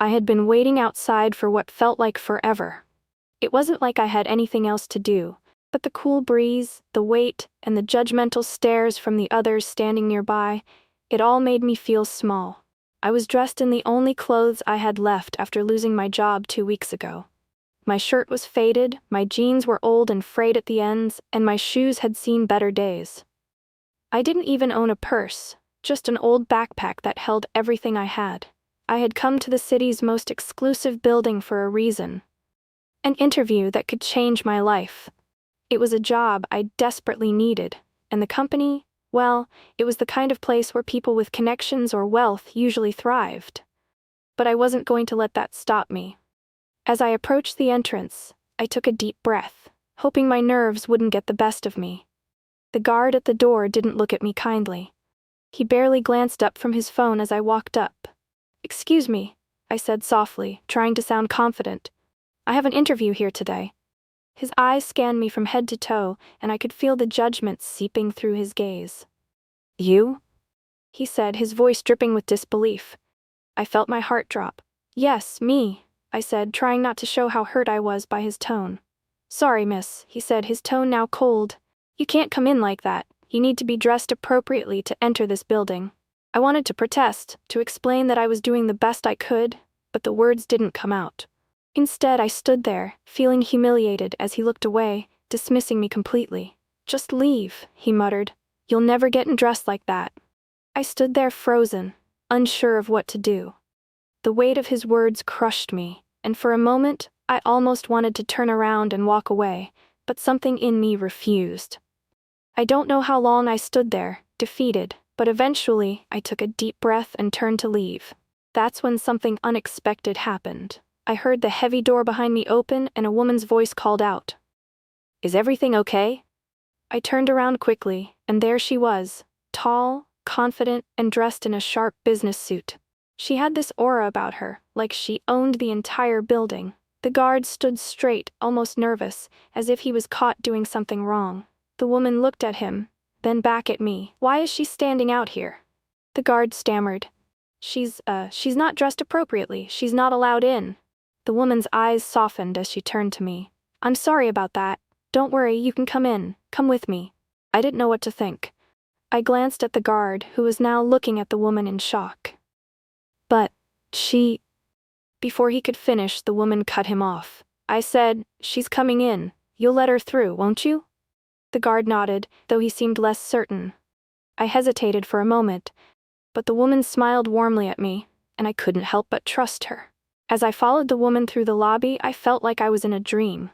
I had been waiting outside for what felt like forever. It wasn't like I had anything else to do, but the cool breeze, the wait, and the judgmental stares from the others standing nearby, it all made me feel small. I was dressed in the only clothes I had left after losing my job 2 weeks ago. My shirt was faded, my jeans were old and frayed at the ends, and my shoes had seen better days. I didn't even own a purse, just an old backpack that held everything I had. I had come to the city's most exclusive building for a reason. An interview that could change my life. It was a job I desperately needed, and the company, well, it was the kind of place where people with connections or wealth usually thrived. But I wasn't going to let that stop me. As I approached the entrance, I took a deep breath, hoping my nerves wouldn't get the best of me. The guard at the door didn't look at me kindly. He barely glanced up from his phone as I walked up. "Excuse me," I said softly, trying to sound confident. "I have an interview here today." His eyes scanned me from head to toe, and I could feel the judgment seeping through his gaze. "You?" he said, his voice dripping with disbelief. I felt my heart drop. "Yes, me," I said, trying not to show how hurt I was by his tone. "Sorry, miss," he said, his tone now cold. "You can't come in like that. You need to be dressed appropriately to enter this building." I wanted to protest, to explain that I was doing the best I could, but the words didn't come out. Instead, I stood there, feeling humiliated as he looked away, dismissing me completely. "Just leave," he muttered. "You'll never get dressed like that." I stood there frozen, unsure of what to do. The weight of his words crushed me, and for a moment, I almost wanted to turn around and walk away, but something in me refused. I don't know how long I stood there, defeated, but eventually, I took a deep breath and turned to leave. That's when something unexpected happened. I heard the heavy door behind me open and a woman's voice called out. "Is everything okay?" I turned around quickly, and there she was, tall, confident, and dressed in a sharp business suit. She had this aura about her, like she owned the entire building. The guard stood straight, almost nervous, as if he was caught doing something wrong. The woman looked at him, then back at me. "Why is she standing out here?" The guard stammered. She's not dressed appropriately. She's not allowed in." The woman's eyes softened as she turned to me. "I'm sorry about that. Don't worry, you can come in. Come with me." I didn't know what to think. I glanced at the guard, who was now looking at the woman in shock. "But, she..." Before he could finish, the woman cut him off. I said, "She's coming in. You'll let her through, won't you?" The guard nodded, though he seemed less certain. I hesitated for a moment, but the woman smiled warmly at me, and I couldn't help but trust her. As I followed the woman through the lobby, I felt like I was in a dream.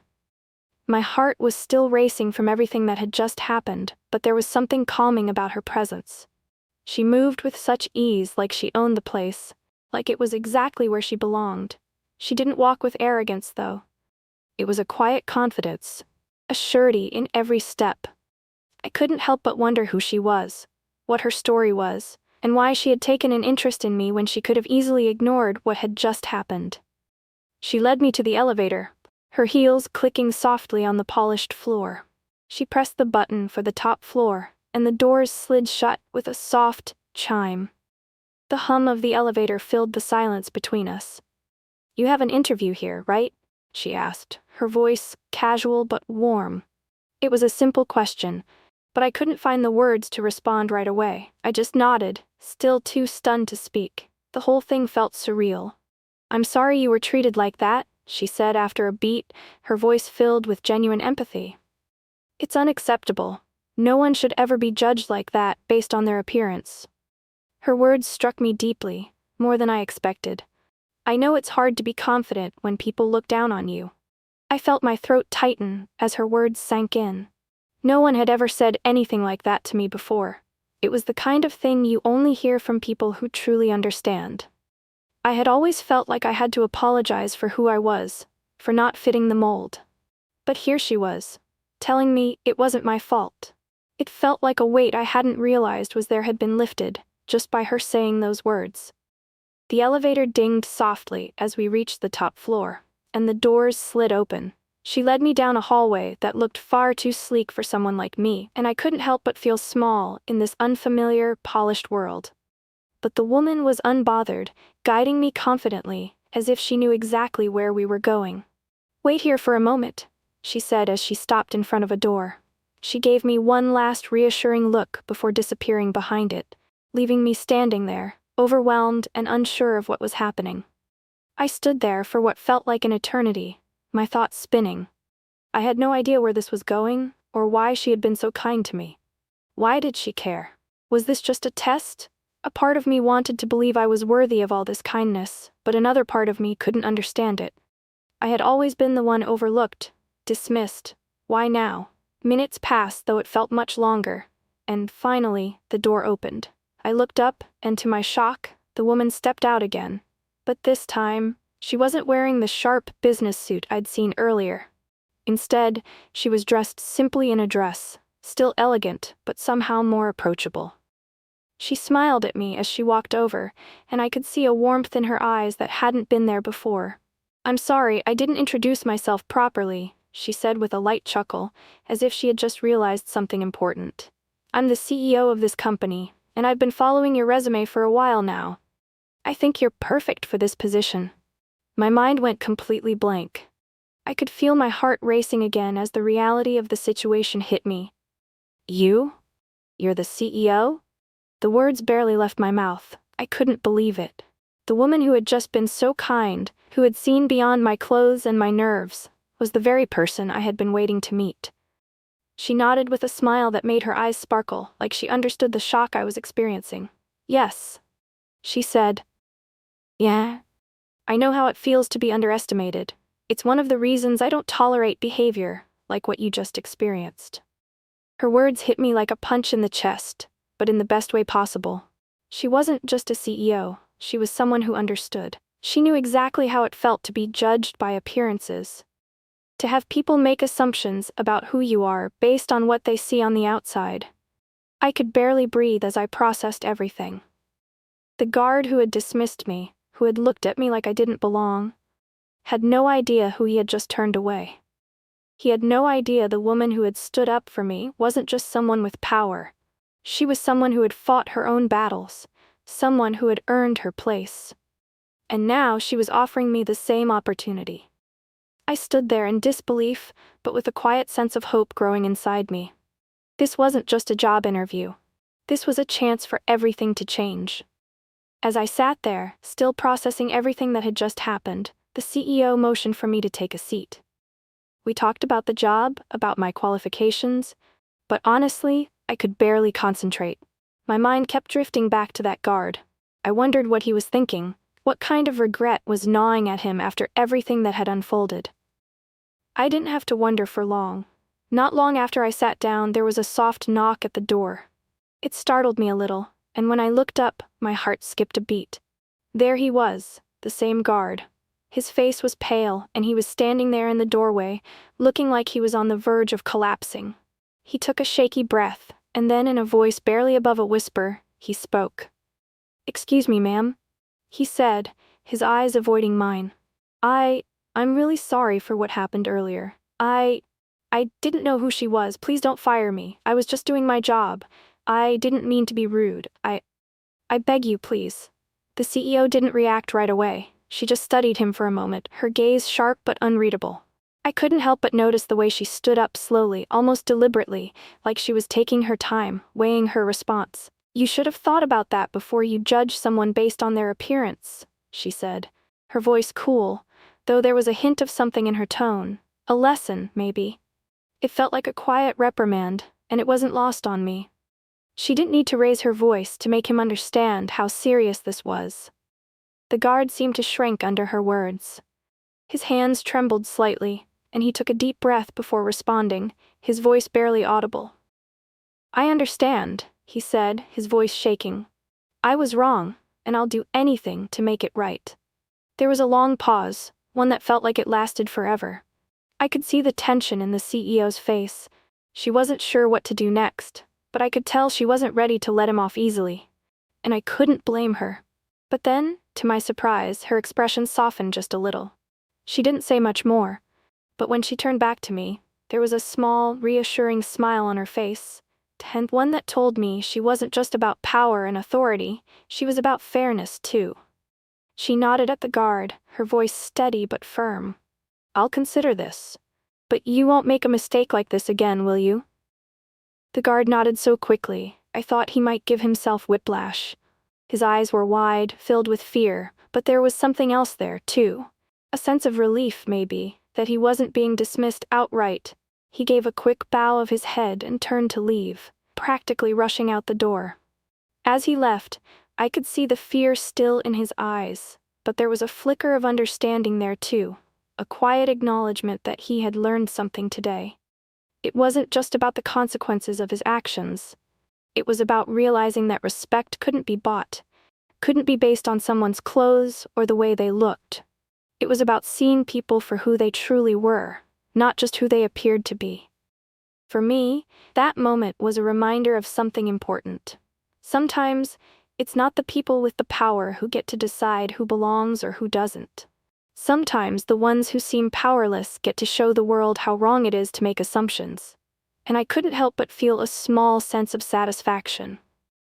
My heart was still racing from everything that had just happened, but there was something calming about her presence. She moved with such ease, like she owned the place, like it was exactly where she belonged. She didn't walk with arrogance, though. It was a quiet confidence, a surety in every step. I couldn't help but wonder who she was, what her story was, and why she had taken an interest in me when she could have easily ignored what had just happened. She led me to the elevator, her heels clicking softly on the polished floor. She pressed the button for the top floor, and the doors slid shut with a soft chime. The hum of the elevator filled the silence between us. "You have an interview here, right?" she asked, her voice casual but warm. It was a simple question, but I couldn't find the words to respond right away. I just nodded, still too stunned to speak. The whole thing felt surreal. "I'm sorry you were treated like that," she said after a beat, her voice filled with genuine empathy. "It's unacceptable. No one should ever be judged like that based on their appearance." Her words struck me deeply, more than I expected. I know it's hard to be confident when people look down on you. I felt my throat tighten as her words sank in. No one had ever said anything like that to me before. It was the kind of thing you only hear from people who truly understand. I had always felt like I had to apologize for who I was, for not fitting the mold. But here she was, telling me it wasn't my fault. It felt like a weight I hadn't realized was there had been lifted, just by her saying those words. The elevator dinged softly as we reached the top floor, and the doors slid open. She led me down a hallway that looked far too sleek for someone like me, and I couldn't help but feel small in this unfamiliar, polished world. But the woman was unbothered, guiding me confidently, as if she knew exactly where we were going. "Wait here for a moment," she said as she stopped in front of a door. She gave me one last reassuring look before disappearing behind it, leaving me standing there, overwhelmed and unsure of what was happening. I stood there for what felt like an eternity, my thoughts spinning. I had no idea where this was going, or why she had been so kind to me. Why did she care? Was this just a test? A part of me wanted to believe I was worthy of all this kindness, but another part of me couldn't understand it. I had always been the one overlooked, dismissed. Why now? Minutes passed, though it felt much longer, and finally, the door opened. I looked up, and to my shock, the woman stepped out again. But this time, she wasn't wearing the sharp business suit I'd seen earlier. Instead, she was dressed simply in a dress, still elegant, but somehow more approachable. She smiled at me as she walked over, and I could see a warmth in her eyes that hadn't been there before. "I'm sorry, I didn't introduce myself properly," she said with a light chuckle, as if she had just realized something important. "I'm the CEO of this company, and I've been following your resume for a while now. I think you're perfect for this position." My mind went completely blank. I could feel my heart racing again as the reality of the situation hit me. "You? You're the CEO?" The words barely left my mouth. I couldn't believe it. The woman who had just been so kind, who had seen beyond my clothes and my nerves, was the very person I had been waiting to meet. She nodded with a smile that made her eyes sparkle, like she understood the shock I was experiencing. "Yes," she said. "Yeah. I know how it feels to be underestimated. It's one of the reasons I don't tolerate behavior like what you just experienced." Her words hit me like a punch in the chest, but in the best way possible. She wasn't just a CEO, she was someone who understood. She knew exactly how it felt to be judged by appearances. To have people make assumptions about who you are based on what they see on the outside. I could barely breathe as I processed everything. The guard who had dismissed me, who had looked at me like I didn't belong, had no idea who he had just turned away. He had no idea the woman who had stood up for me wasn't just someone with power. She was someone who had fought her own battles, someone who had earned her place. And now she was offering me the same opportunity. I stood there in disbelief, but with a quiet sense of hope growing inside me. This wasn't just a job interview. This was a chance for everything to change. As I sat there, still processing everything that had just happened, the CEO motioned for me to take a seat. We talked about the job, about my qualifications, but honestly, I could barely concentrate. My mind kept drifting back to that guard. I wondered what he was thinking, what kind of regret was gnawing at him after everything that had unfolded. I didn't have to wonder for long. Not long after I sat down, there was a soft knock at the door. It startled me a little, and when I looked up, my heart skipped a beat. There he was, the same guard. His face was pale, and he was standing there in the doorway, looking like he was on the verge of collapsing. He took a shaky breath, and then in a voice barely above a whisper, he spoke. "Excuse me, ma'am," he said, his eyes avoiding mine. I'm really sorry for what happened earlier. I didn't know who she was. Please don't fire me. I was just doing my job. I didn't mean to be rude. I beg you, please." The CEO didn't react right away. She just studied him for a moment, her gaze sharp but unreadable. I couldn't help but notice the way she stood up slowly, almost deliberately, like she was taking her time, weighing her response. "You should have thought about that before you judge someone based on their appearance," she said, her voice cool, though there was a hint of something in her tone. A lesson, maybe. It felt like a quiet reprimand, and it wasn't lost on me. She didn't need to raise her voice to make him understand how serious this was. The guard seemed to shrink under her words. His hands trembled slightly, and he took a deep breath before responding, his voice barely audible. "I understand," he said, his voice shaking. "I was wrong, and I'll do anything to make it right." There was a long pause, one that felt like it lasted forever. I could see the tension in the CEO's face. She wasn't sure what to do next, but I could tell she wasn't ready to let him off easily. And I couldn't blame her. But then, to my surprise, her expression softened just a little. She didn't say much more, but when she turned back to me, there was a small, reassuring smile on her face, and one that told me she wasn't just about power and authority, she was about fairness too. She nodded at the guard, her voice steady but firm. "I'll consider this. But you won't make a mistake like this again, will you?" The guard nodded so quickly, I thought he might give himself whiplash. His eyes were wide, filled with fear, but there was something else there, too. A sense of relief, maybe, that he wasn't being dismissed outright. He gave a quick bow of his head and turned to leave, practically rushing out the door. As he left, I could see the fear still in his eyes, but there was a flicker of understanding there too, a quiet acknowledgement that he had learned something today. It wasn't just about the consequences of his actions. It was about realizing that respect couldn't be bought, couldn't be based on someone's clothes or the way they looked. It was about seeing people for who they truly were, not just who they appeared to be. For me, that moment was a reminder of something important. Sometimes, it's not the people with the power who get to decide who belongs or who doesn't. Sometimes the ones who seem powerless get to show the world how wrong it is to make assumptions. And I couldn't help but feel a small sense of satisfaction.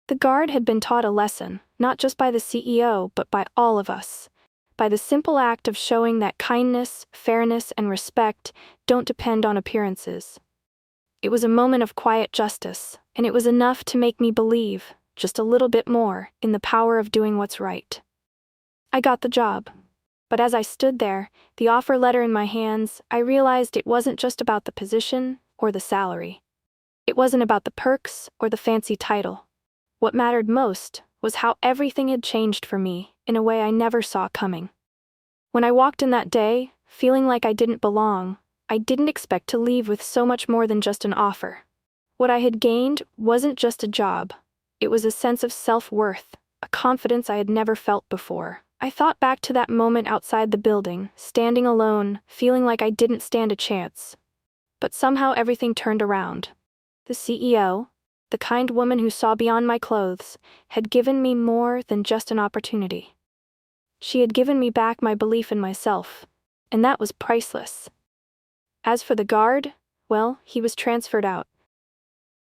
The guard had been taught a lesson, not just by the CEO, but by all of us. By the simple act of showing that kindness, fairness, and respect don't depend on appearances. It was a moment of quiet justice, and it was enough to make me believe, just a little bit more, in the power of doing what's right. I got the job. But as I stood there, the offer letter in my hands, I realized it wasn't just about the position or the salary. It wasn't about the perks or the fancy title. What mattered most was how everything had changed for me in a way I never saw coming. When I walked in that day, feeling like I didn't belong, I didn't expect to leave with so much more than just an offer. What I had gained wasn't just a job. It was a sense of self-worth, a confidence I had never felt before. I thought back to that moment outside the building, standing alone, feeling like I didn't stand a chance. But somehow everything turned around. The CEO, the kind woman who saw beyond my clothes, had given me more than just an opportunity. She had given me back my belief in myself, and that was priceless. As for the guard, well, he was transferred out.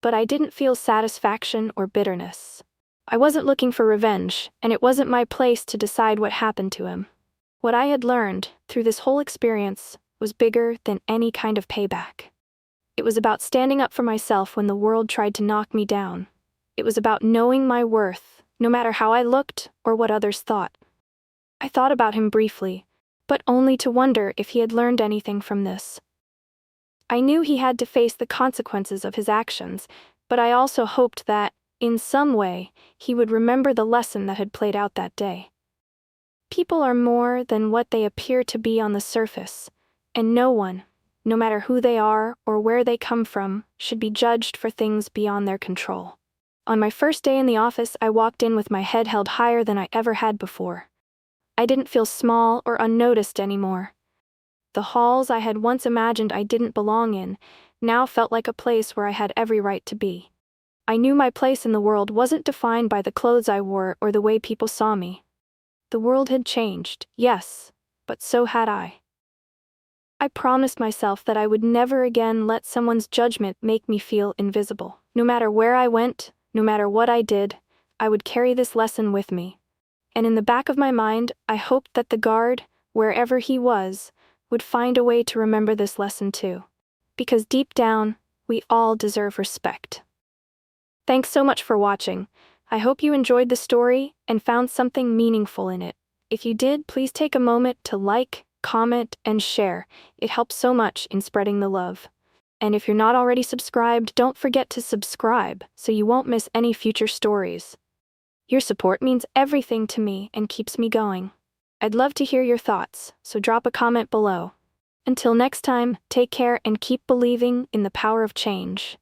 But I didn't feel satisfaction or bitterness. I wasn't looking for revenge, and it wasn't my place to decide what happened to him. What I had learned, through this whole experience, was bigger than any kind of payback. It was about standing up for myself when the world tried to knock me down. It was about knowing my worth, no matter how I looked or what others thought. I thought about him briefly, but only to wonder if he had learned anything from this. I knew he had to face the consequences of his actions, but I also hoped that, in some way, he would remember the lesson that had played out that day. People are more than what they appear to be on the surface, and no one, no matter who they are or where they come from, should be judged for things beyond their control. On my first day in the office, I walked in with my head held higher than I ever had before. I didn't feel small or unnoticed anymore. The halls I had once imagined I didn't belong in now felt like a place where I had every right to be. I knew my place in the world wasn't defined by the clothes I wore or the way people saw me. The world had changed, yes, but so had I. I promised myself that I would never again let someone's judgment make me feel invisible. No matter where I went, no matter what I did, I would carry this lesson with me. And in the back of my mind, I hoped that the guard, wherever he was, would find a way to remember this lesson too. Because deep down, we all deserve respect. Thanks so much for watching. I hope you enjoyed the story and found something meaningful in it. If you did, please take a moment to like, comment, and share. It helps so much in spreading the love. And if you're not already subscribed, don't forget to subscribe so you won't miss any future stories. Your support means everything to me and keeps me going. I'd love to hear your thoughts, so drop a comment below. Until next time, take care and keep believing in the power of change.